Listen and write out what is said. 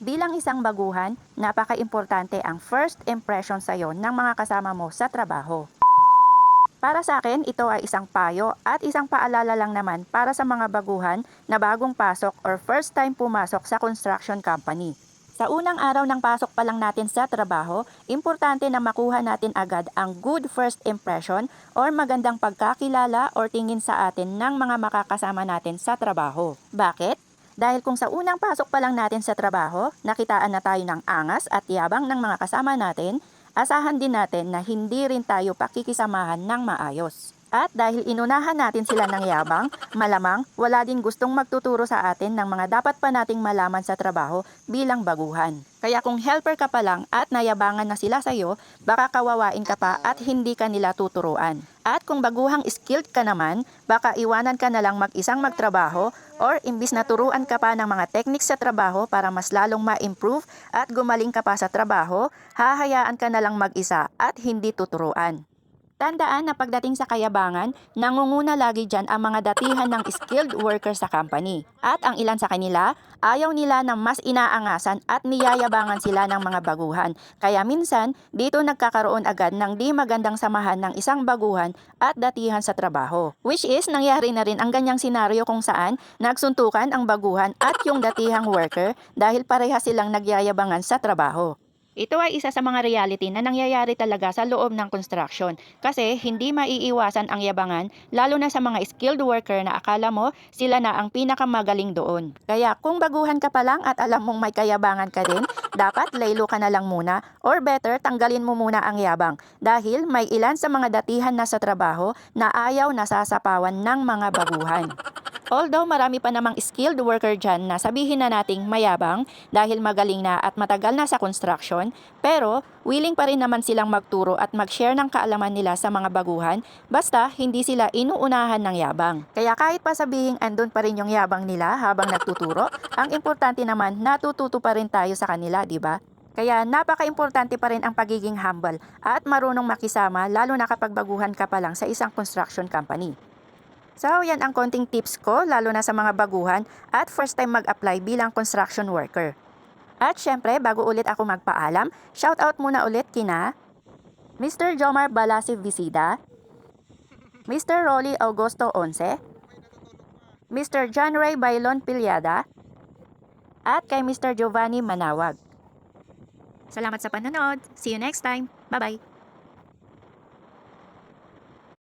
Bilang isang baguhan, napaka-importante ang first impression sa'yo ng mga kasama mo sa trabaho. Para sa akin, ito ay isang payo at isang paalala lang naman para sa mga baguhan na bagong pasok or first time pumasok sa construction company. Sa unang araw ng pasok pa lang natin sa trabaho, importante na makuha natin agad ang good first impression or magandang pagkakilala or tingin sa atin ng mga makakasama natin sa trabaho. Bakit? Dahil kung sa unang pasok pa lang natin sa trabaho, nakitaan na tayo ng angas at yabang ng mga kasama natin, asahan din natin na hindi rin tayo pakikisamahan ng maayos. At dahil inunahan natin sila ng yabang, malamang wala din gustong magtuturo sa atin ng mga dapat pa nating malaman sa trabaho bilang baguhan. Kaya kung helper ka pa lang at nayabangan na sila sa'yo, baka kawawain ka pa at hindi ka nila tuturuan. At kung baguhang skilled ka naman, baka iwanan ka na lang mag-isang magtrabaho or imbis na turuan ka pa ng mga techniques sa trabaho para mas lalong ma-improve at gumaling ka pa sa trabaho, hahayaan ka na lang mag-isa at hindi tuturuan. Tandaan na pagdating sa kayabangan, nangunguna lagi dyan ang mga datihan ng skilled workers sa company. At ang ilan sa kanila, ayaw nila na mas inaangasan at niyayabangan sila ng mga baguhan. Kaya minsan, dito nagkakaroon agad ng di magandang samahan ng isang baguhan at datihan sa trabaho. Which is, nangyari na rin ang ganyang senaryo kung saan nagsuntukan ang baguhan at yung datihang worker dahil parehas silang nagyayabangan sa trabaho. Ito ay isa sa mga reality na nangyayari talaga sa loob ng construction kasi hindi maiiwasan ang yabangan lalo na sa mga skilled worker na akala mo sila na ang pinakamagaling doon. Kaya kung baguhan ka pa lang at alam mong may kayabangan ka din, dapat laylo ka na lang muna or better tanggalin mo muna ang yabang dahil may ilan sa mga datihan na sa trabaho na ayaw nasasapawan ng mga baguhan. Although marami pa namang skilled worker dyan na sabihin na nating mayabang dahil magaling na at matagal na sa construction, pero willing pa rin naman silang magturo at mag-share ng kaalaman nila sa mga baguhan basta hindi sila inuunahan ng yabang. Kaya kahit pa sabihin andun pa rin yung yabang nila habang nagtuturo, ang importante naman natututo pa rin tayo sa kanila, di ba? Kaya napaka-importante pa rin ang pagiging humble at marunong makisama lalo na kapag baguhan ka pa lang sa isang construction company. So, yan ang konting tips ko lalo na sa mga baguhan at first time mag-apply bilang construction worker. At syempre, bago ulit ako magpaalam, shoutout muna ulit kina Mr. Jomar Balasi Visida, Mr. Rolly Augusto Once, Mr. John Ray Bailon Pilyada, at kay Mr. Giovanni Manawag. Salamat sa panonood. See you next time. Bye-bye.